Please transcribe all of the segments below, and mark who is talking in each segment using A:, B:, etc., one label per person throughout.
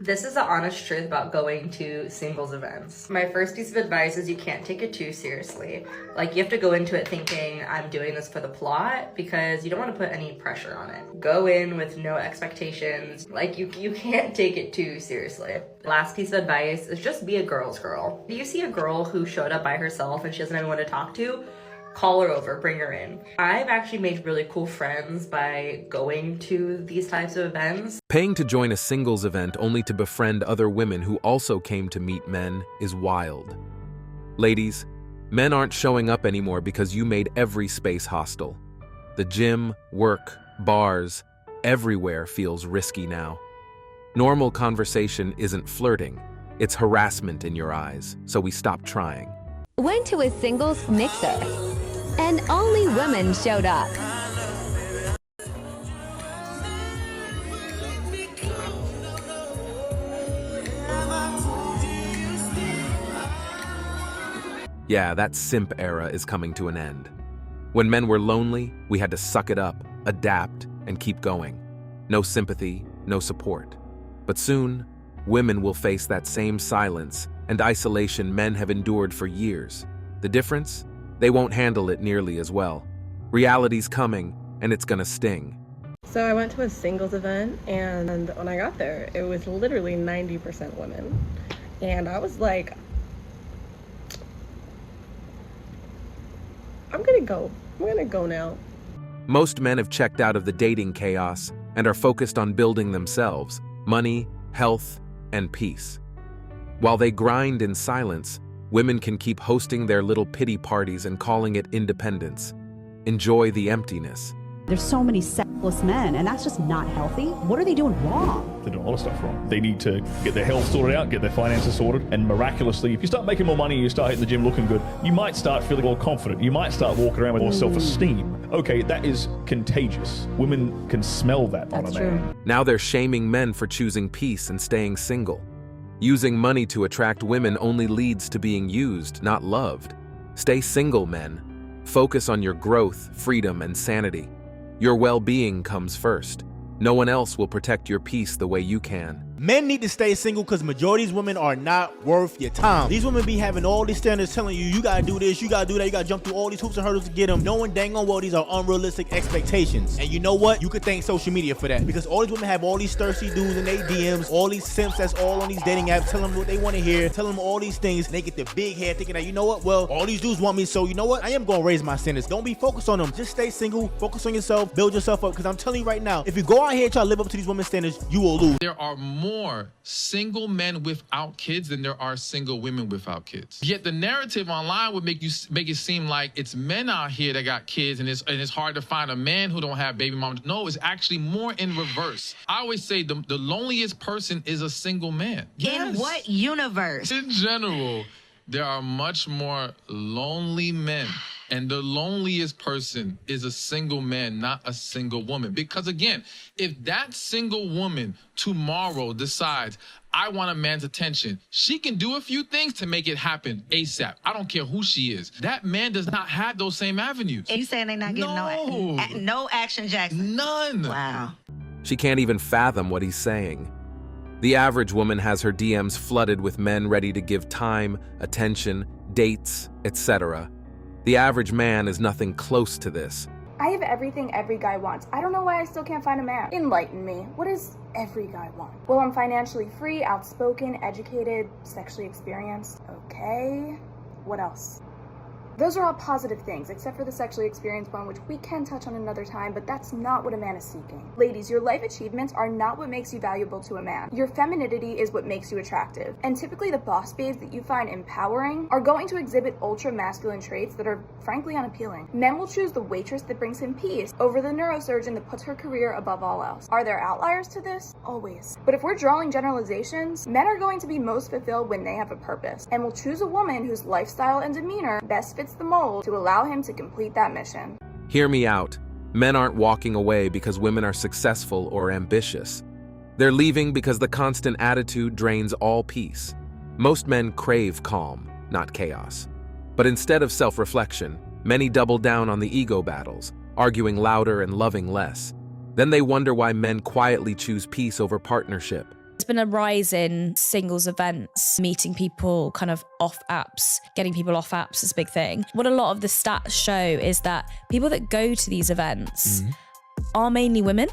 A: This is the honest truth about going to singles events. My first piece of advice is you can't take it too seriously. Like, you have to go into it thinking, I'm doing this for the plot, because you don't want to put any pressure on it. Go in with no expectations. Like, you can't take it too seriously. Last piece of advice is just be a girl's girl. Do you see a girl who showed up by herself and she doesn't have anyone to talk to? Call her over, bring her in. I've actually made really cool friends by going to these types of events.
B: Paying to join a singles event only to befriend other women who also came to meet men is wild. Ladies, men aren't showing up anymore because you made every space hostile. The gym, work, bars, everywhere feels risky now. Normal conversation isn't flirting, it's harassment in your eyes, so we stop trying.
C: Went to a singles mixer, and only women showed up.
B: Yeah, that simp era is coming to an end. When men were lonely, we had to suck it up, adapt, and keep going. No sympathy, no support. But soon, women will face that same silence and isolation men have endured for years. The difference? They won't handle it nearly as well. Reality's coming, and it's gonna sting.
D: So I went to a singles event, and when I got there, it was literally 90% women. And I was like, I'm gonna go now.
B: Most men have checked out of the dating chaos and are focused on building themselves, money, health, and peace. While they grind in silence, women can keep hosting their little pity parties and calling it independence. Enjoy the emptiness.
E: There's so many sexless men, and that's just not healthy. What are they doing wrong?
F: They're doing a lot of stuff wrong. They need to get their health sorted out, get their finances sorted, and miraculously, if you start making more money and you start hitting the gym looking good, you might start feeling more confident. You might start walking around with more self-esteem. Okay, that is contagious. Women can smell that on a man.
B: Now they're shaming men for choosing peace and staying single. Using money to attract women only leads to being used, not loved. Stay single, men. Focus on your growth, freedom, and sanity. Your well-being comes first. No one else will protect your peace the way you can.
G: Men need to stay single because majority of these women are not worth your time. These women be having all these standards telling you, you gotta do this, you gotta do that, you gotta jump through all these hoops and hurdles to get them. Knowing dang on well these are unrealistic expectations. And you know what? You could thank social media for that. Because all these women have all these thirsty dudes in their DMs, all these simps that's all on these dating apps, telling them what they want to hear, telling them all these things. And they get the big head thinking that, you know what? Well, all these dudes want me, so you know what? I am gonna raise my standards. Don't be focused on them. Just stay single, focus on yourself, build yourself up. Because I'm telling you right now, if you go out here and try to live up to these women's standards, you will lose.
H: There are more single men without kids than there are single women without kids. Yet the narrative online would make it seem like it's men out here that got kids and it's hard to find a man who don't have baby mamas. No, it's actually more in reverse. I always say the loneliest person is a single man.
I: In what universe?
H: In general, there are much more lonely men. And the loneliest person is a single man, not a single woman. Because again, if that single woman tomorrow decides, I want a man's attention, she can do a few things to make it happen ASAP. I don't care who she is. That man does not have those same avenues.
I: And you saying they're not getting no action, Jackson?
H: None.
I: Wow.
B: She can't even fathom what he's saying. The average woman has her DMs flooded with men ready to give time, attention, dates, etc. The average man is nothing close to this.
J: I have everything every guy wants. I don't know why I still can't find a man. Enlighten me. What does every guy want? Well, I'm financially free, outspoken, educated, sexually experienced. Okay. What else? Those are all positive things, except for the sexually experienced one, which we can touch on another time, but that's not what a man is seeking. Ladies, your life achievements are not what makes you valuable to a man. Your femininity is what makes you attractive. And typically the boss babes that you find empowering are going to exhibit ultra-masculine traits that are frankly unappealing. Men will choose the waitress that brings him peace over the neurosurgeon that puts her career above all else. Are there outliers to this? Always. But if we're drawing generalizations, men are going to be most fulfilled when they have a purpose, and will choose a woman whose lifestyle and demeanor best fits the mold to allow him to complete that mission.
B: Hear me out. Men aren't walking away because women are successful or ambitious. They're leaving because the constant attitude drains all peace. Most men crave calm, not chaos. But instead of self-reflection, many double down on the ego battles, arguing louder and loving less. Then they wonder why men quietly choose peace over partnership.
K: It's been a rise in singles events, meeting people kind of off apps, getting people off apps is a big thing. What a lot of the stats show is that people that go to these events are mainly women.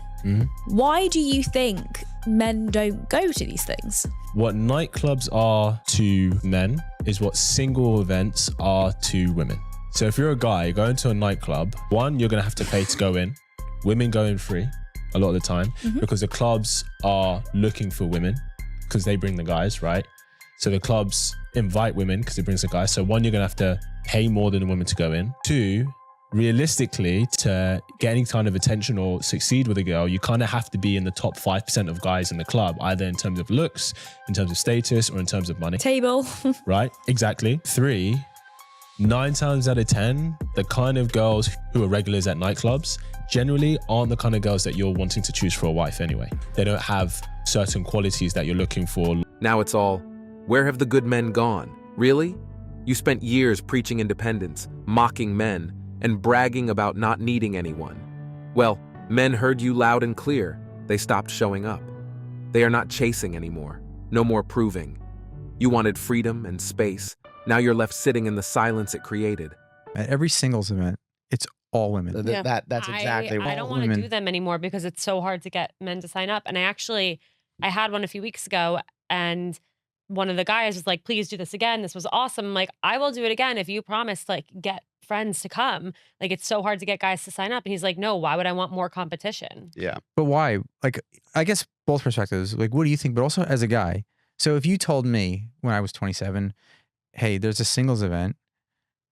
K: Why do you think men don't go to these things?
L: What nightclubs are to men is what single events are to women. So if you're a guy going to a nightclub, one, you're going to have to pay to go in. Women go in free a lot of the time because the clubs are looking for women because they bring the guys, right? So the clubs invite women because it brings the guys. So one, you're going to have to pay more than the women to go in. Two, realistically, to get any kind of attention or succeed with a girl, you kind of have to be in the top 5% of guys in the club, either in terms of looks, in terms of status, or in terms of money.
K: Table.
L: Right? Exactly. 3, 9 times out of 10, the kind of girls who are regulars at nightclubs generally aren't the kind of girls that you're wanting to choose for a wife anyway. They don't have certain qualities that you're looking for.
B: Now it's all, where have the good men gone? Really? You spent years preaching independence, mocking men, and bragging about not needing anyone. Well, men heard you loud and clear. They stopped showing up. They are not chasing anymore. No more proving. You wanted freedom and space. Now you're left sitting in the silence it created.
M: At every singles event, it's all women.
N: That's exactly right. I don't want to do them anymore because it's so hard to get men to sign up. And I had one a few weeks ago, and one of the guys was like, please do this again. This was awesome. I'm like, I will do it again if you promise, like, get friends to come. Like, it's so hard to get guys to sign up. And he's like, no, why would I want more competition?
M: Yeah. But why? Like, I guess both perspectives. Like, what do you think? But also as a guy. So if you told me when I was 27, hey, there's a singles event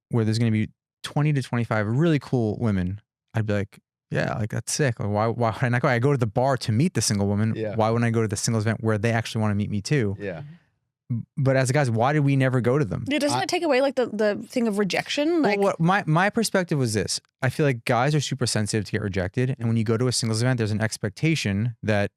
M: where there's going to be 20 to 25 really cool women, I'd be like, yeah, like that's sick. Like, why would I not go? I go to the bar to meet the single woman. Yeah. Why wouldn't I go to the singles event where they actually want to meet me too? Yeah. But as guys, why did we never go to them?
D: Yeah, doesn't it take away like the thing of rejection? Like,
M: well, my perspective was this. I feel like guys are super sensitive to get rejected. And when you go to a singles event, there's an expectation that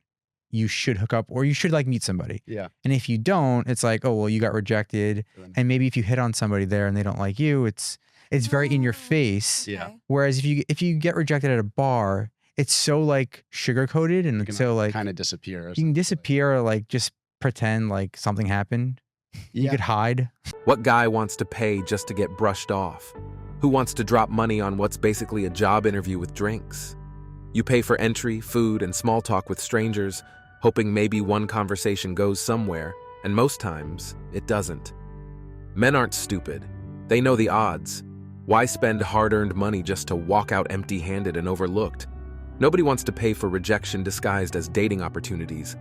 M: you should hook up or you should like meet somebody. Yeah. And if you don't, it's like, oh, well, you got rejected. And maybe if you hit on somebody there and they don't like you, it's very in your face. Yeah. Whereas if you get rejected at a bar, it's so like sugar coated and it's so like
O: kind of disappear.
M: You can disappear or like just pretend like something happened. You could hide.
B: What guy wants to pay just to get brushed off? Who wants to drop money on what's basically a job interview with drinks? You pay for entry, food, and small talk with strangers, hoping maybe one conversation goes somewhere, and most times, it doesn't. Men aren't stupid. They know the odds. Why spend hard-earned money just to walk out empty-handed and overlooked? Nobody wants to pay for rejection disguised as dating opportunities.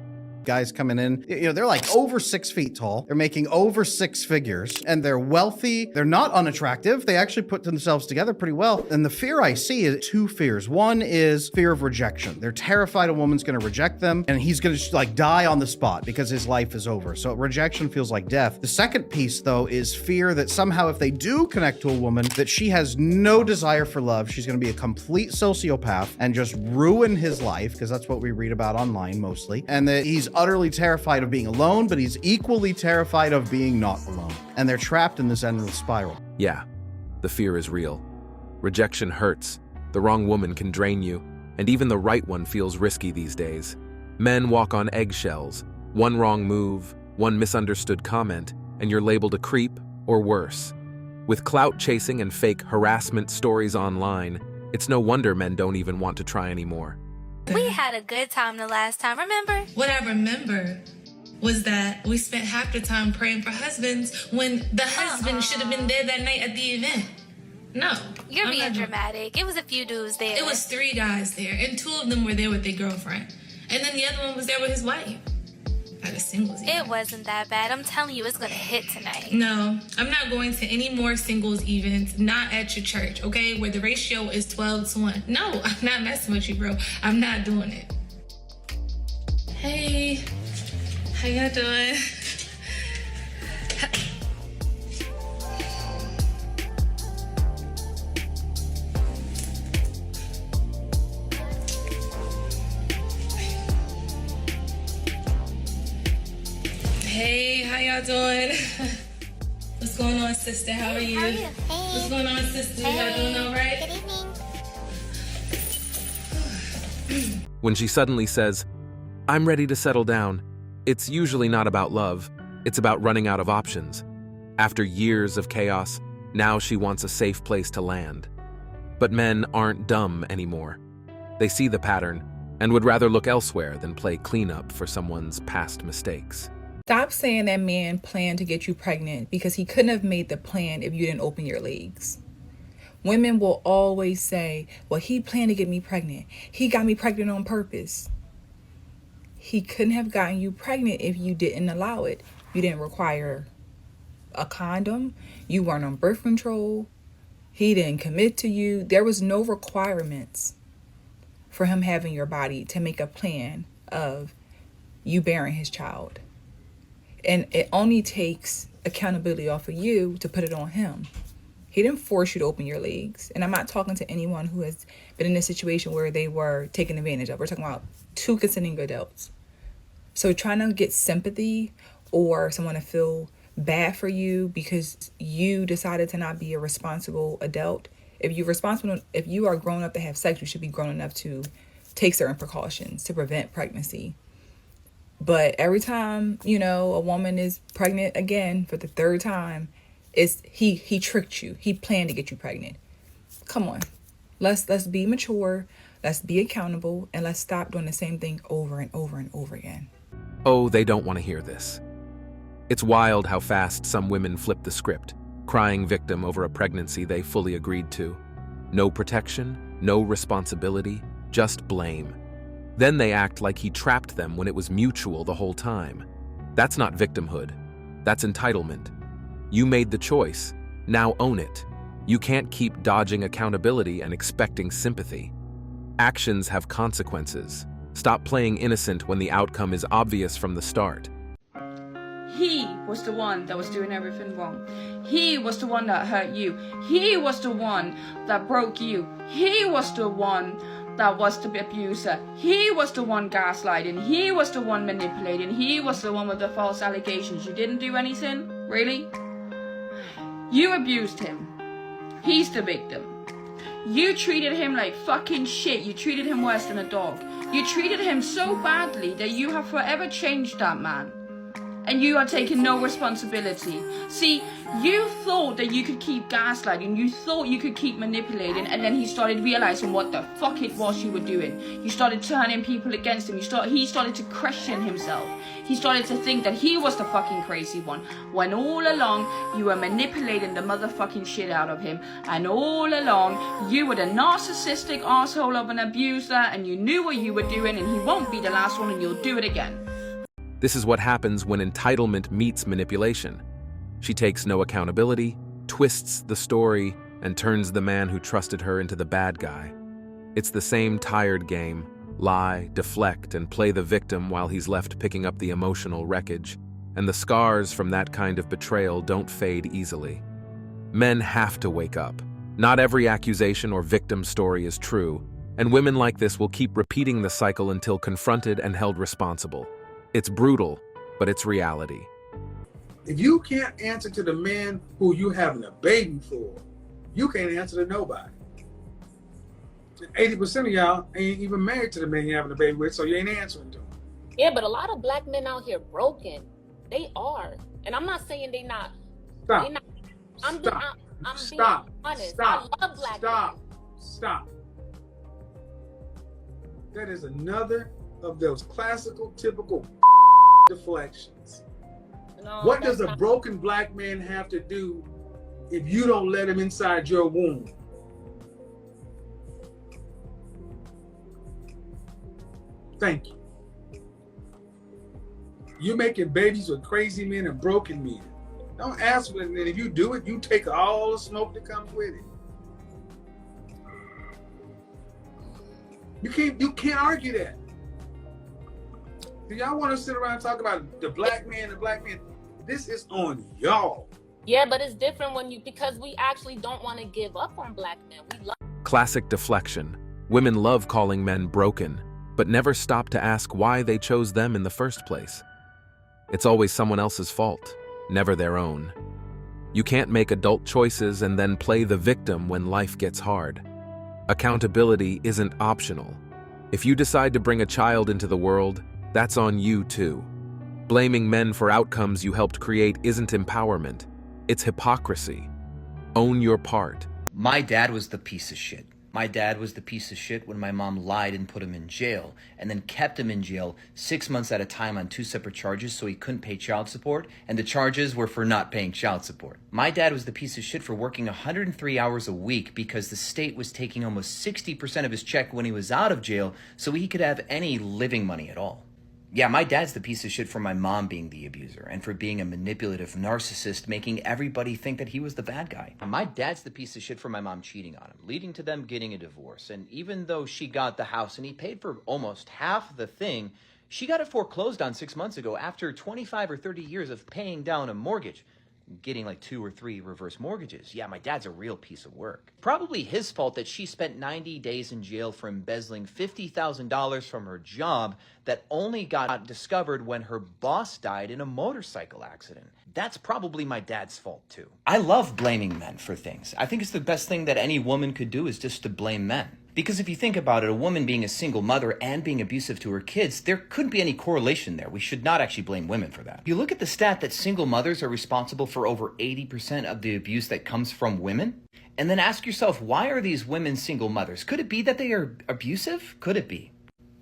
O: Guys coming in, they're like over 6 feet tall. They're making over 6 figures and they're wealthy. They're not unattractive. They actually put themselves together pretty well. And the fear I see is 2 fears. One is fear of rejection. They're terrified a woman's going to reject them and he's going to like die on the spot because his life is over. So rejection feels like death. The second piece though is fear that somehow if they do connect to a woman, that she has no desire for love. She's going to be a complete sociopath and just ruin his life, because that's what we read about online mostly. And that he's utterly terrified of being alone, but he's equally terrified of being not alone. And they're trapped in this endless spiral.
B: Yeah, the fear is real. Rejection hurts. The wrong woman can drain you, and even the right one feels risky these days. Men walk on eggshells. One wrong move, one misunderstood comment, and you're labeled a creep or worse. With clout chasing and fake harassment stories online, it's no wonder men don't even want to try anymore.
P: We had a good time the last time, remember?
Q: What I remember was that we spent half the time praying for husbands when the husband should have been there that night at the event. No.
P: You're being dramatic. It was a few dudes there.
Q: It was 3 guys there, and 2 of them were there with their girlfriend. And then the other one was there with his wife. At a singles event.
P: It wasn't that bad. I'm telling you, it's gonna hit tonight.
Q: No, I'm not going to any more singles events, not at your church, okay? Where the ratio is 12-1. No, I'm not messing with you, bro. I'm not doing it. Hey, how y'all doing? Hey, how y'all doing? What's going on, sister? How are you? Hey. What's going on, sister? Y'all doing all right?
B: When she suddenly says, "I'm ready to settle down," It's usually not about love, it's about running out of options. After years of chaos, now she wants a safe place to land. But men aren't dumb anymore. They see the pattern and would rather look elsewhere than play cleanup for someone's past mistakes.
R: Stop saying that man planned to get you pregnant because he couldn't have made the plan if you didn't open your legs. Women will always say, well, he planned to get me pregnant. He got me pregnant on purpose. He couldn't have gotten you pregnant if you didn't allow it. You didn't require a condom. You weren't on birth control. He didn't commit to you. There was no requirements for him having your body to make a plan of you bearing his child. And it only takes accountability off of you to put it on him. He didn't force you to open your legs. And I'm not talking to anyone who has been in a situation where they were taken advantage of. We're talking about two consenting adults. So trying to get sympathy or someone to feel bad for you because you decided to not be a responsible adult. If you are grown up to have sex, you should be grown enough to take certain precautions to prevent pregnancy. But every time, a woman is pregnant again for the third time, he tricked you. He planned to get you pregnant. Come on. Let's be mature, let's be accountable, and let's stop doing the same thing over and over and over again.
B: Oh, they don't want to hear this. It's wild how fast some women flip the script, crying victim over a pregnancy they fully agreed to. No protection, no responsibility, just blame. Then they act like he trapped them when it was mutual the whole time. That's not victimhood. That's entitlement. You made the choice. Now own it. You can't keep dodging accountability and expecting sympathy. Actions have consequences. Stop playing innocent when the outcome is obvious from the start.
S: He was the one that was doing everything wrong. He was the one that hurt you. He was the one that broke you. He was the one that was the abuser. He was the one gaslighting. He was the one manipulating. He was the one with the false allegations. You didn't do anything? Really? You abused him. He's the victim. You treated him like fucking shit. You treated him worse than a dog. You treated him so badly that you have forever changed that man. And you are taking no responsibility. See, you thought that you could keep gaslighting, you thought you could keep manipulating, and then he started realizing what the fuck it was you were doing. You started turning people against him. He started to question himself. He started to think that he was the fucking crazy one, when all along you were manipulating the motherfucking shit out of him, and all along you were the narcissistic asshole of an abuser, and you knew what you were doing, and he won't be the last one, and you'll do it again.
B: This is what happens when entitlement meets manipulation. She takes no accountability, twists the story, and turns the man who trusted her into the bad guy. It's the same tired game: lie, deflect, and play the victim while he's left picking up the emotional wreckage. And the scars from that kind of betrayal don't fade easily. Men have to wake up. Not every accusation or victim story is true, and women like this will keep repeating the cycle until confronted and held responsible. It's brutal, but it's reality.
T: If you can't answer to the man who you having a baby for, you can't answer to nobody. 80% of y'all ain't even married to the man you're having a baby with, so you ain't answering to him.
U: Yeah, but a lot of black men out here broken. They are. And I'm not saying they not.
T: Stop.
U: They not, I'm
T: Stop.
U: being honest.
T: Stop.
U: I love black
T: Stop.
U: men.
T: Stop. That is another of those classical, typical deflections.
U: No,
T: What does a
U: not-
T: broken black man have to do if you don't let him inside your womb? Thank you. You're making babies with crazy men and broken men. Don't ask for it, and if you do it, you take all the smoke that comes with it. You can't argue that. Do y'all want to sit around and talk about the black man? This is on y'all.
U: Yeah, but it's different because we actually don't want to give up on black men. We love.
B: Classic deflection. Women love calling men broken, but never stop to ask why they chose them in the first place. It's always someone else's fault, never their own. You can't make adult choices and then play the victim when life gets hard. Accountability isn't optional. If you decide to bring a child into the world, that's on you too. Blaming men for outcomes you helped create isn't empowerment. It's hypocrisy. Own your part.
A: My dad was the piece of shit. My dad was the piece of shit when my mom lied and put him in jail, and then kept him in jail 6 months at a time on 2 separate charges so he couldn't pay child support, and the charges were for not paying child support. My dad was the piece of shit for working 103 hours a week because the state was taking almost 60% of his check when he was out of jail so he could have any living money at all. Yeah, my dad's the piece of shit for my mom being the abuser and for being a manipulative narcissist, making everybody think that he was the bad guy. My dad's the piece of shit for my mom cheating on him, leading to them getting a divorce. And even though she got the house and he paid for almost half the thing, she got it foreclosed on 6 months ago after 25 or 30 years of paying down a mortgage. Getting like 2 or 3 reverse mortgages. Yeah, my dad's a real piece of work. Probably his fault that she spent 90 days in jail for embezzling $50,000 from her job that only got discovered when her boss died in a motorcycle accident. That's probably my dad's fault too. I love blaming men for things. I think it's the best thing that any woman could do is just to blame men. Because if you think about it, a woman being a single mother and being abusive to her kids, there couldn't be any correlation there. We should not actually blame women for that. You look at the stat that single mothers are responsible for over 80% of the abuse that comes from women, and then ask yourself, why are these women single mothers? Could it be that they are abusive? Could it be?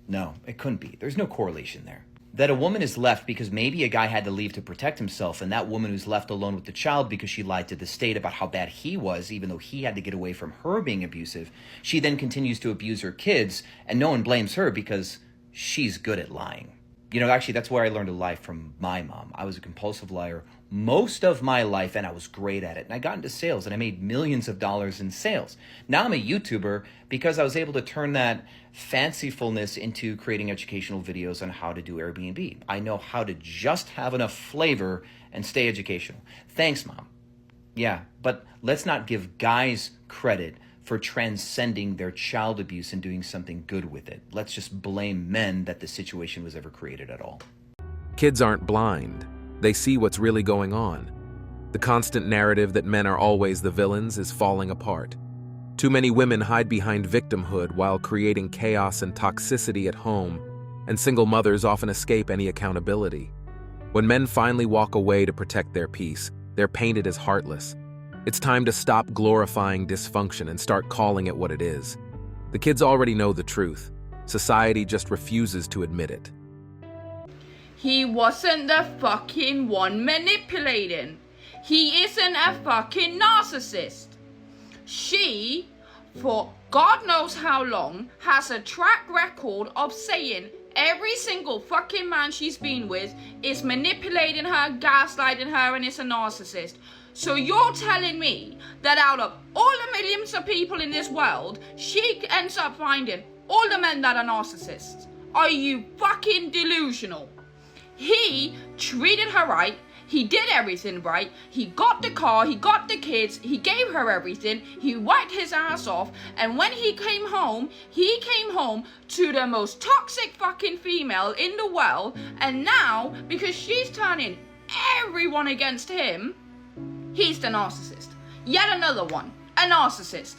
A: No, it couldn't be. There's no correlation there. That a woman is left because maybe a guy had to leave to protect himself, and that woman who's left alone with the child because she lied to the state about how bad he was, even though he had to get away from her being abusive, she then continues to abuse her kids, and no one blames her because she's good at lying. You know, actually, that's where I learned to lie from my mom. I was a compulsive liar most of my life, and I was great at it. And I got into sales, and I made millions of dollars in sales. Now I'm a YouTuber because I was able to turn that fancifulness into creating educational videos on how to do Airbnb. I know how to just have enough flavor and stay educational. Thanks, Mom. Yeah, but let's not give guys credit for transcending their child abuse and doing something good with it. Let's just blame men that the situation was ever created at all.
B: Kids aren't blind. They see what's really going on. The constant narrative that men are always the villains is falling apart. Too many women hide behind victimhood while creating chaos and toxicity at home, and single mothers often escape any accountability. When men finally walk away to protect their peace, they're painted as heartless. It's time to stop glorifying dysfunction and start calling it what it is. The kids already know the truth. Society just refuses to admit it.
S: He wasn't the fucking one manipulating. He isn't a fucking narcissist. She, for God knows how long, has a track record of saying every single fucking man she's been with is manipulating her, gaslighting her, and is a narcissist. So you're telling me that out of all the millions of people in this world, she ends up finding all the men that are narcissists? Are you fucking delusional? He treated her right. He did everything right. He got the car, he got the kids, he gave her everything, he wiped his ass off, and when he came home to the most toxic fucking female in the world, and now, because she's turning everyone against him, he's the narcissist. Yet another one, a narcissist.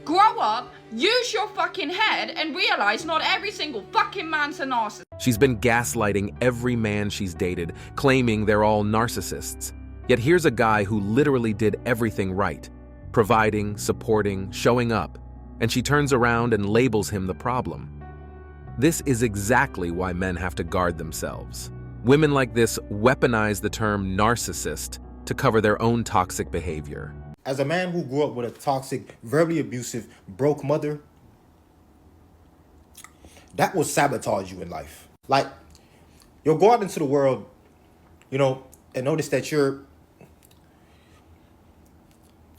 S: Grow up, use your fucking head, and realize not every single fucking man's a narcissist.
B: She's been gaslighting every man she's dated, claiming they're all narcissists. Yet here's a guy who literally did everything right, providing, supporting, showing up, and she turns around and labels him the problem. This is exactly why men have to guard themselves. Women like this weaponize the term narcissist to cover their own toxic behavior.
G: As a man who grew up with a toxic, verbally abusive, broke mother, that will sabotage you in life. Like, you'll go out into the world, you know, and notice that you're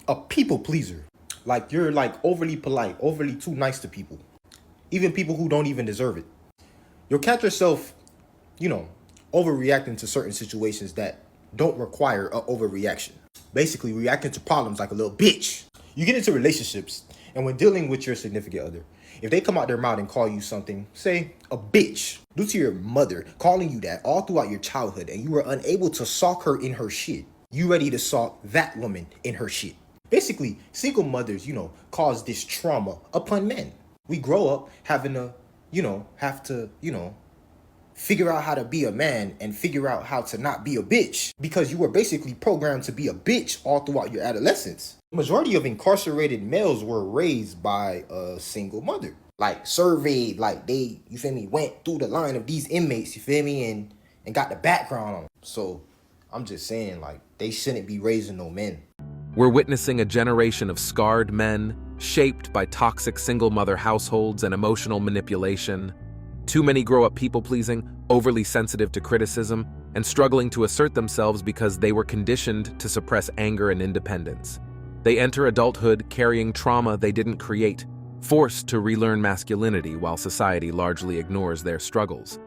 G: a people pleaser. Like, you're like overly polite, overly too nice to people. Even people who don't even deserve it. You'll catch yourself, you know, overreacting to certain situations that don't require an overreaction. Basically reacting to problems like a little bitch. You get into relationships, and when dealing with your significant other, if they come out their mouth and call you something, say a bitch, due to your mother calling you that all throughout your childhood, and you were unable to sock her in her shit, you ready to sock that woman in her shit. Basically, single mothers, you know, cause this trauma upon men. We grow up having to, have to,
C: figure out how to be a man and figure out how to not be a bitch, because you were basically programmed to be a bitch all throughout your adolescence. The majority of incarcerated males were raised by a single mother. Like, surveyed, like they, you feel me, went through the line of these inmates, you feel me, and got the background on them. So I'm just saying, like, they shouldn't be raising no men.
B: We're witnessing a generation of scarred men, shaped by toxic single mother households and emotional manipulation. Too many grow up people-pleasing, overly sensitive to criticism, and struggling to assert themselves because they were conditioned to suppress anger and independence. They enter adulthood carrying trauma they didn't create, forced to relearn masculinity while society largely ignores their struggles.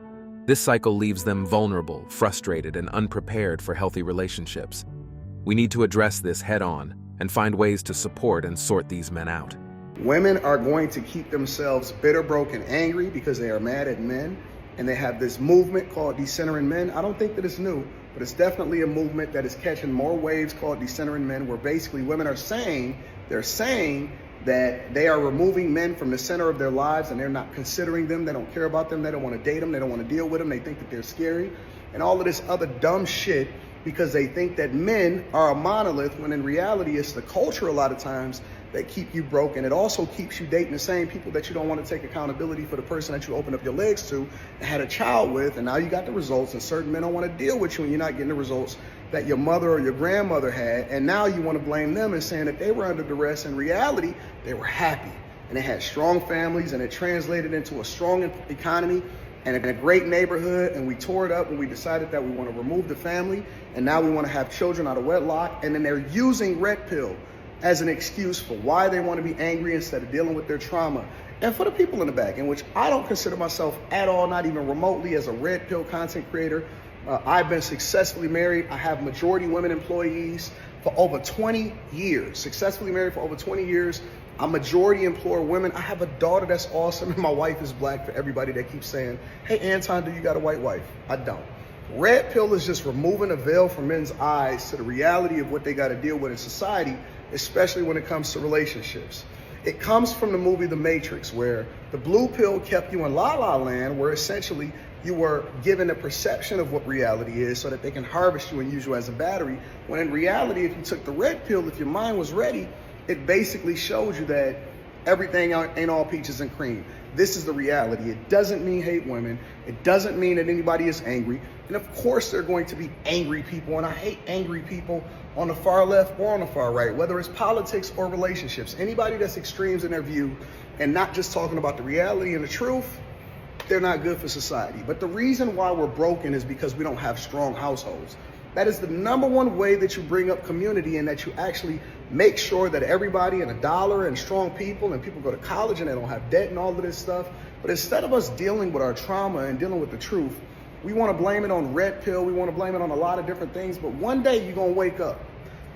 B: This cycle leaves them vulnerable, frustrated, and unprepared for healthy relationships. We need to address this head-on and find ways to support and sort these men out.
V: Women are going to keep themselves bitter, broke, and angry because they are mad at men, and they have this movement called Decentering Men. I don't think that it's new, but it's definitely a movement that is catching more waves called Decentering Men, where basically women are saying, that they are removing men from the center of their lives and they're not considering them. They don't care about them. They don't want to date them. They don't want to deal with them. They think that they're scary and all of this other dumb shit because they think that men are a monolith, when in reality it's the culture a lot of times that keep you broke. And it also keeps you dating the same people that you don't want to take accountability for the person that you opened up your legs to and had a child with, and now you got the results, and certain men don't want to deal with you and you're not getting the results that your mother or your grandmother had, and now you want to blame them and saying that they were under duress. In reality, they were happy and they had strong families, and it translated into a strong economy and a great neighborhood, and we tore it up and we decided that we want to remove the family, and now we want to have children out of wedlock, and then they're using red pill as an excuse for why they want to be angry instead of dealing with their trauma. And for the people in the back, in which I don't consider myself at all, not even remotely, as a red pill content creator. I've been successfully married. I have majority women employees for over 20 years, successfully married for over 20 years. I majority employ women. I have a daughter that's awesome, and my wife is black, for everybody that keeps saying, hey, Anton, do you got a white wife? I don't. Red pill is just removing a veil from men's eyes to the reality of what they got to deal with in society, especially when it comes to relationships. It comes from the movie The Matrix, where the blue pill kept you in La La Land, where essentially you were given a perception of what reality is so that they can harvest you and use you as a battery. When in reality, if you took the red pill, if your mind was ready, it basically shows you that everything ain't all peaches and cream. This is the reality. It doesn't mean hate women. It doesn't mean that anybody is angry. And of course, there are going to be angry people, and I hate angry people on the far left or on the far right, whether it's politics or relationships. Anybody that's extremes in their view and not just talking about the reality and the truth, they're not good for society. But the reason why we're broken is because we don't have strong households. That is the number one way that you bring up community, and that you actually make sure that everybody and a dollar and strong people, and people go to college and they don't have debt and all of this stuff. But instead of us dealing with our trauma and dealing with the truth, we want to blame it on red pill. We want to blame it on a lot of different things. But one day you're going to wake up.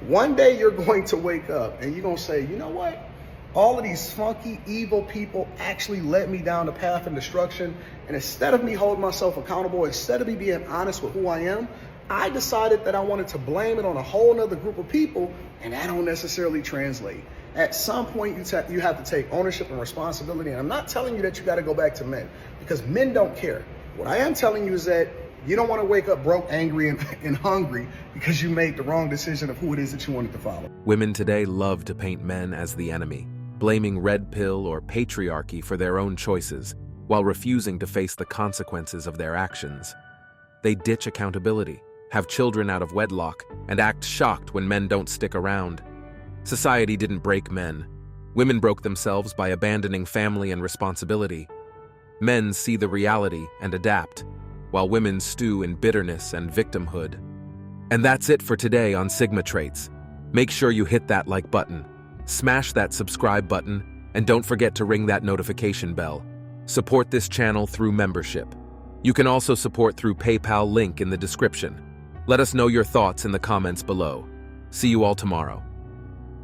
V: One day you're going to wake up and you're going to say, you know what? All of these funky, evil people actually led me down the path of destruction. And instead of me holding myself accountable, instead of me being honest with who I am, I decided that I wanted to blame it on a whole nother group of people, and that don't necessarily translate. At some point, you have to take ownership and responsibility. And I'm not telling you that you got to go back to men, because men don't care. What I am telling you is that you don't want to wake up broke, angry, and hungry because you made the wrong decision of who it is that you wanted to follow.
B: Women today love to paint men as the enemy, blaming red pill or patriarchy for their own choices, while refusing to face the consequences of their actions. They ditch accountability, have children out of wedlock, and act shocked when men don't stick around. Society didn't break men. Women broke themselves by abandoning family and responsibility. Men see the reality and adapt, while women stew in bitterness and victimhood. And that's it for today on Sigma Traits. Make sure you hit that like button, smash that subscribe button, and don't forget to ring that notification bell. Support this channel through membership. You can also support through PayPal, link in the description. Let us know your thoughts in the comments below. See you all tomorrow.